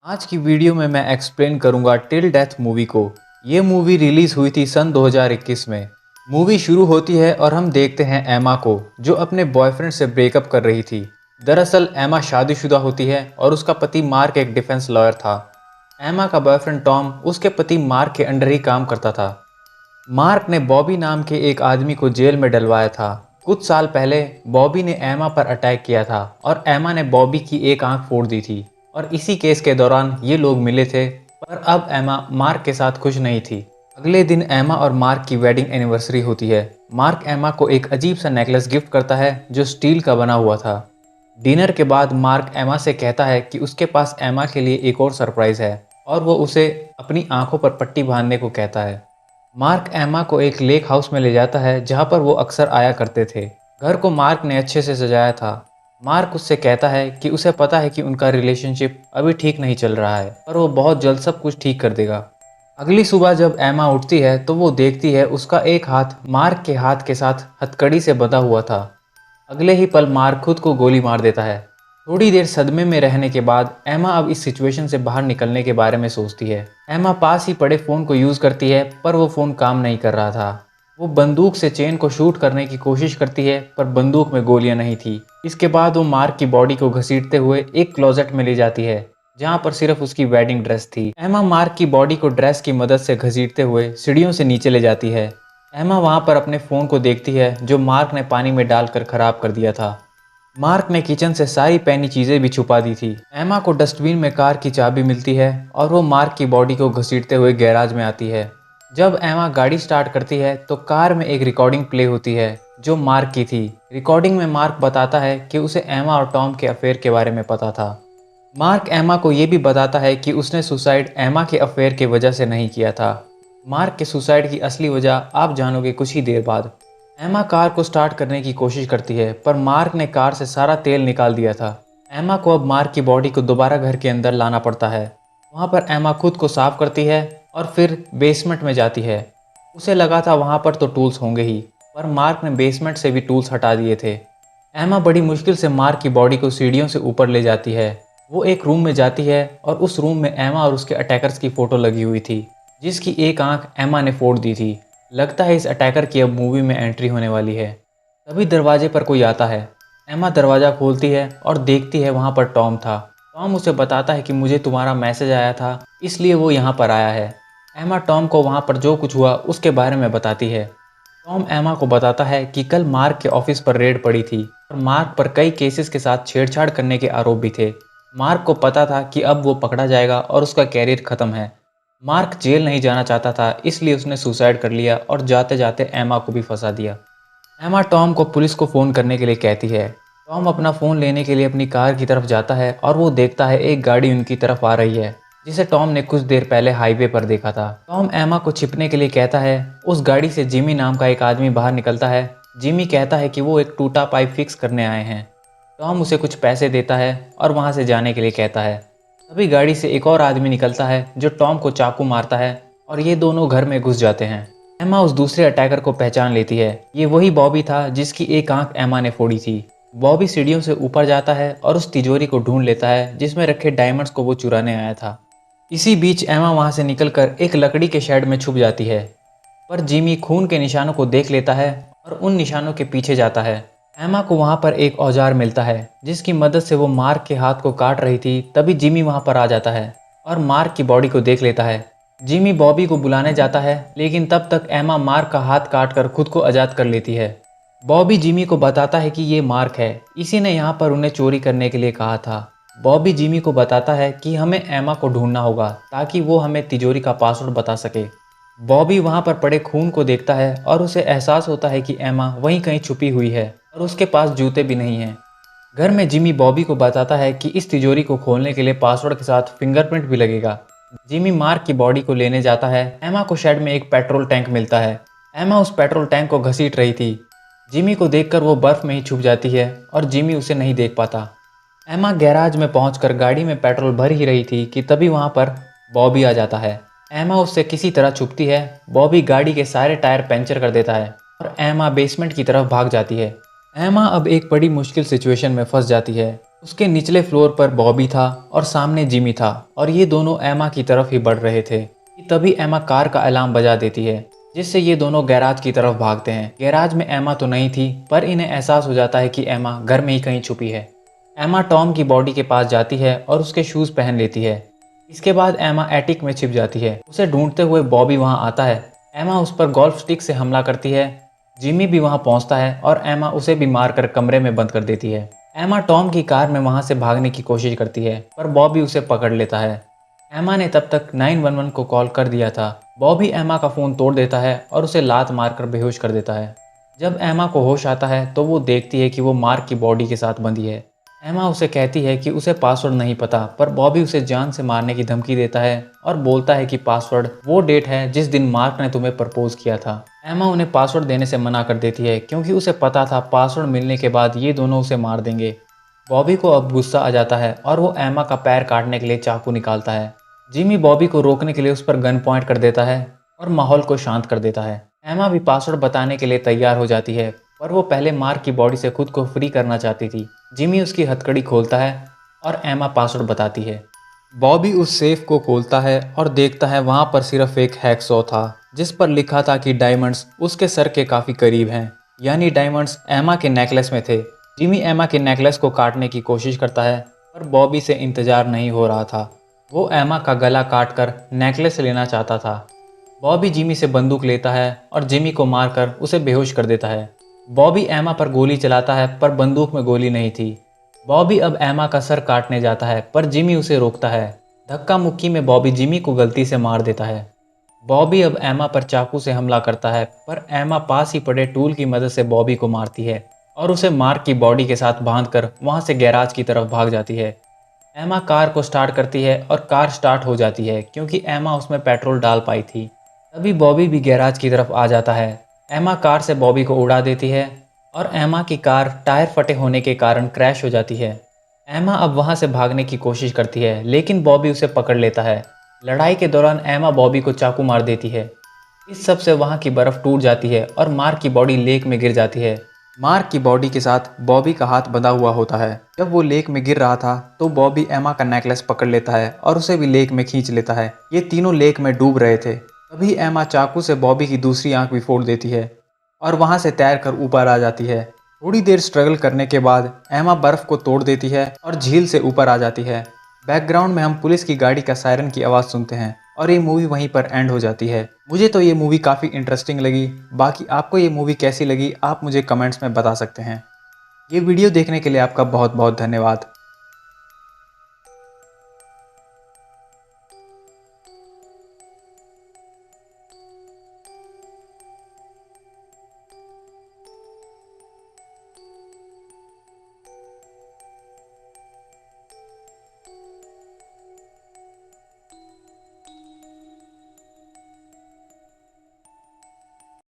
आज की वीडियो में मैं एक्सप्लेन करूंगा टिल डेथ मूवी को। ये मूवी रिलीज हुई थी सन 2021 में। मूवी शुरू होती है और हम देखते हैं एमा को, जो अपने बॉयफ्रेंड से ब्रेकअप कर रही थी। दरअसल एमा शादीशुदा होती है और उसका पति मार्क एक डिफेंस लॉयर था। एमा का बॉयफ्रेंड टॉम उसके पति मार्क के अंडर ही काम करता था। मार्क ने बॉबी नाम के एक आदमी को जेल में डलवाया था। कुछ साल पहले बॉबी ने एमा पर अटैक किया था और एमा ने बॉबी की एक आंख फोड़ दी थी और इसी केस के दौरान ये लोग मिले थे। पर अब एमा मार्क के साथ खुश नहीं थी। अगले दिन एमा और मार्क की वेडिंग एनिवर्सरी होती है। मार्क एमा को एक अजीब सा नेकलेस गिफ्ट करता है जो स्टील का बना हुआ था। डिनर के बाद मार्क एमा से कहता है कि उसके पास एमा के लिए एक और सरप्राइज है और वो उसे अपनी आंखों पर पट्टी बांधने को कहता है। मार्क एमा को एक लेक हाउस में ले जाता है जहाँ पर वो अक्सर आया करते थे। घर को मार्क ने अच्छे से सजाया था। मार्क उससे कहता है कि उसे पता है कि उनका रिलेशनशिप अभी ठीक नहीं चल रहा है, पर वो बहुत जल्द सब कुछ ठीक कर देगा। अगली सुबह जब एमा उठती है तो वो देखती है उसका एक हाथ मार्क के हाथ के साथ हथकड़ी से बंधा हुआ था। अगले ही पल मार्क खुद को गोली मार देता है। थोड़ी देर सदमे में रहने के बाद एमा अब इस सिचुएशन से बाहर निकलने के बारे में सोचती है। एमा पास ही पड़े फ़ोन को यूज़ करती है, पर वो फ़ोन काम नहीं कर रहा था। वो बंदूक से चेन को शूट करने की कोशिश करती है, पर बंदूक में गोलियां नहीं थी। इसके बाद वो मार्क की बॉडी को घसीटते हुए एक क्लोजेट में ले जाती है जहाँ पर सिर्फ उसकी वेडिंग ड्रेस थी। एमा मार्क की बॉडी को ड्रेस की मदद से घसीटते हुए सीढ़ियों से नीचे ले जाती है। एमा वहाँ पर अपने फ़ोन को देखती है जो मार्क ने पानी में डालकर ख़राब कर दिया था। मार्क ने किचन से सारी पैनी चीज़ें भी छुपा दी थी। एमा को डस्टबिन में कार की चाबी मिलती है और वो मार्क की बॉडी को घसीटते हुए गैराज में आती है। जब एमा गाड़ी स्टार्ट करती है तो कार में एक रिकॉर्डिंग प्ले होती है जो मार्क की थी। रिकॉर्डिंग में मार्क बताता है कि उसे एमा और टॉम के अफेयर के बारे में पता था। मार्क एमा को ये भी बताता है कि उसने सुसाइड एमा के अफेयर की वजह से नहीं किया था। मार्क के सुसाइड की असली वजह आप जानोगे कुछ ही देर बाद। एमा कार को स्टार्ट करने की कोशिश करती है, पर मार्क ने कार से सारा तेल निकाल दिया था। एमा को अब मार्क की बॉडी को दोबारा घर के अंदर लाना पड़ता है। वहाँ पर एमा खुद को साफ करती है और फिर बेसमेंट में जाती है। उसे लगा था वहाँ पर तो टूल्स होंगे ही, पर मार्क ने बेसमेंट से भी टूल्स हटा दिए थे। एमा बड़ी मुश्किल से मार्क की बॉडी को सीढ़ियों से ऊपर ले जाती है। वो एक रूम में जाती है और उस रूम में एमा और उसके अटैकर्स की फ़ोटो लगी हुई थी, जिसकी एक आंख एमा ने फोड़ दी थी। लगता है इस अटैकर की अब मूवी में एंट्री होने वाली है। तभी दरवाजे पर कोई आता है। एमा दरवाज़ा खोलती है और देखती है वहाँ पर टॉम था। टॉम उसे बताता है कि मुझे तुम्हारा मैसेज आया था, इसलिए वो यहाँ पर आया है। एमा टॉम को वहाँ पर जो कुछ हुआ उसके बारे में बताती है। टॉम एमा को बताता है कि कल मार्क के ऑफिस पर रेड पड़ी थी और मार्क पर कई केसेस के साथ छेड़छाड़ करने के आरोप भी थे। मार्क को पता था कि अब वो पकड़ा जाएगा और उसका कैरियर ख़त्म है। मार्क जेल नहीं जाना चाहता था, इसलिए उसने सुसाइड कर लिया और जाते जाते एमा को भी फंसा दिया। एमा टॉम को पुलिस को फ़ोन करने के लिए कहती है। टॉम अपना फ़ोन लेने के लिए अपनी कार की तरफ जाता है और वो देखता है एक गाड़ी उनकी तरफ आ रही है, जिसे टॉम ने कुछ देर पहले हाईवे पर देखा था। टॉम एमा को छिपने के लिए कहता है। उस गाड़ी से जिमी नाम का एक आदमी बाहर निकलता है। जिमी कहता है कि वो एक टूटा पाइप फिक्स करने आए हैं। टॉम उसे कुछ पैसे देता है और वहाँ से जाने के लिए कहता है। तभी गाड़ी से एक और आदमी निकलता है जो टॉम को चाकू मारता है और ये दोनों घर में घुस जाते हैं। एमा उस दूसरे अटैकर को पहचान लेती है। ये वही बॉबी था जिसकी एक आंख एमा ने फोड़ी थी। बॉबी सीढ़ियों से ऊपर जाता है और उस तिजोरी को ढूंढ लेता है जिसमें रखे डायमंड्स को वो चुराने आया था। इसी बीच एमा वहाँ से निकलकर एक लकड़ी के शेड में छुप जाती है, पर जिमी खून के निशानों को देख लेता है और उन निशानों के पीछे जाता है। एमा को वहाँ पर एक औजार मिलता है जिसकी मदद से वो मार्क के हाथ को काट रही थी। तभी जिमी वहाँ पर आ जाता है और मार्क की बॉडी को देख लेता है। जिमी बॉबी को बुलाने जाता है, लेकिन तब तक एमा मार्क का हाथ काट कर खुद को आज़ाद कर लेती है। बॉबी जिमी को बताता है कि ये मार्क है, इसी ने यहाँ पर उन्हें चोरी करने के लिए कहा था। बॉबी जिमी को बताता है कि हमें एमा को ढूंढना होगा ताकि वो हमें तिजोरी का पासवर्ड बता सके। बॉबी वहाँ पर पड़े खून को देखता है और उसे एहसास होता है कि एमा वहीं कहीं छुपी हुई है और उसके पास जूते भी नहीं हैं। घर में जिमी बॉबी को बताता है कि इस तिजोरी को खोलने के लिए पासवर्ड के साथ फिंगरप्रिंट भी लगेगा। जिमी मार्क की बॉडी को लेने जाता है। एमा को शेड में एक पेट्रोल टैंक मिलता है। एमा उस पेट्रोल टैंक को घसीट रही थी। जिमी को देखकर वो बर्फ में ही छुप जाती है और जिमी उसे नहीं देख पाता। एमा गैराज में पहुंचकर गाड़ी में पेट्रोल भर ही रही थी कि तभी वहां पर बॉबी आ जाता है। एमा उससे किसी तरह छुपती है। बॉबी गाड़ी के सारे टायर पंचर कर देता है और एमा बेसमेंट की तरफ भाग जाती है। एमा अब एक बड़ी मुश्किल सिचुएशन में फंस जाती है। उसके निचले फ्लोर पर बॉबी था और सामने जिमी था और ये दोनों एमा की तरफ ही बढ़ रहे थे कि तभी एमा कार का अलार्म बजा देती है, जिससे ये दोनों गैराज की तरफ भागते हैं। गैराज में एमा तो नहीं थी, पर इन्हें एहसास हो जाता है कि एमा घर में ही कहीं छुपी है। एमा टॉम की बॉडी के पास जाती है और उसके शूज़ पहन लेती है। इसके बाद एमा एटिक में छिप जाती है। उसे ढूंढते हुए बॉबी वहां आता है। एमा उस पर गोल्फ स्टिक से हमला करती है। जिमी भी वहां पहुंचता है और एमा उसे भी मारकर कमरे में बंद कर देती है। एमा टॉम की कार में वहां से भागने की कोशिश करती है, पर बॉबी उसे पकड़ लेता है। एमा ने तब तक 911 को कॉल कर दिया था। बॉबी एमा का फ़ोन तोड़ देता है और उसे लात मारकर बेहोश कर देता है। जब एमा को होश आता है तो वो देखती है कि वो मार्क की बॉडी के साथ बंधी है। एमा उसे कहती है कि उसे पासवर्ड नहीं पता, पर बॉबी उसे जान से मारने की धमकी देता है और बोलता है कि पासवर्ड वो डेट है जिस दिन मार्क ने तुम्हें प्रपोज किया था। एमा उन्हें पासवर्ड देने से मना कर देती है, क्योंकि उसे पता था पासवर्ड मिलने के बाद ये दोनों उसे मार देंगे। बॉबी को अब गुस्सा आ जाता है और वो एमा का पैर काटने के लिए चाकू निकालता है। जिमी बॉबी को रोकने के लिए उस पर गन पॉइंट कर देता है और माहौल को शांत कर देता है। एमा भी पासवर्ड बताने के लिए तैयार हो जाती है, पर वो पहले मार्क की बॉडी से खुद को फ्री करना चाहती थी। जिमी उसकी हथकड़ी खोलता है और एमा पासवर्ड बताती है। बॉबी उस सेफ को खोलता है और देखता है वहाँ पर सिर्फ एक हैक्सॉ था, जिस पर लिखा था कि डायमंड्स उसके सर के काफ़ी करीब हैं, यानी डायमंड्स एमा के नेकलेस में थे। जिमी एमा के नेकलेस को काटने की कोशिश करता है, पर बॉबी से इंतज़ार नहीं हो रहा था। वो एमा का गला काटकर नेकलेस लेना चाहता था। बॉबी जिमी से बंदूक लेता है और जिमी को मारकर उसे बेहोश कर देता है। बॉबी एमा पर गोली चलाता है, पर बंदूक में गोली नहीं थी। बॉबी अब एमा का सर काटने जाता है, पर जिमी उसे रोकता है। धक्का मुक्की में बॉबी जिमी को गलती से मार देता है। बॉबी अब एमा पर चाकू से हमला करता है, पर एमा पास ही पड़े टूल की मदद से बॉबी को मारती है और उसे मार्क की बॉडी के साथ बांधकर वहां से गैराज की तरफ भाग जाती है। एमा कार को स्टार्ट करती है और कार स्टार्ट हो जाती है, क्योंकि एमा उसमें पेट्रोल डाल पाई थी। तभी बॉबी भी गैराज की तरफ आ जाता है। एमा कार से बॉबी को उड़ा देती है और एमा की कार टायर फटे होने के कारण क्रैश हो जाती है। एमा अब वहां से भागने की कोशिश करती है, लेकिन बॉबी उसे पकड़ लेता है। लड़ाई के दौरान एमा बॉबी को चाकू मार देती है। इस सब से वहां की बर्फ टूट जाती है और मार्क की बॉडी लेक में गिर जाती है। मार्क की बॉडी के साथ बॉबी का हाथ बंधा हुआ होता है। जब वो लेक में गिर रहा था तो बॉबी एमा का नेकलेस पकड़ लेता है और उसे भी लेक में खींच लेता है। ये तीनों लेक में डूब रहे थे। तभी एमा चाकू से बॉबी की दूसरी आंख भी फोड़ देती है और वहां से तैरकर ऊपर आ जाती है। थोड़ी देर स्ट्रगल करने के बाद एमा बर्फ को तोड़ देती है और झील से ऊपर आ जाती है। बैकग्राउंड में हम पुलिस की गाड़ी का सायरन की आवाज़ सुनते हैं और ये मूवी वहीं पर एंड हो जाती है। मुझे तो ये मूवी काफ़ी इंटरेस्टिंग लगी। बाकी आपको ये मूवी कैसी लगी आप मुझे कमेंट्स में बता सकते हैं। ये वीडियो देखने के लिए आपका बहुत बहुत धन्यवाद।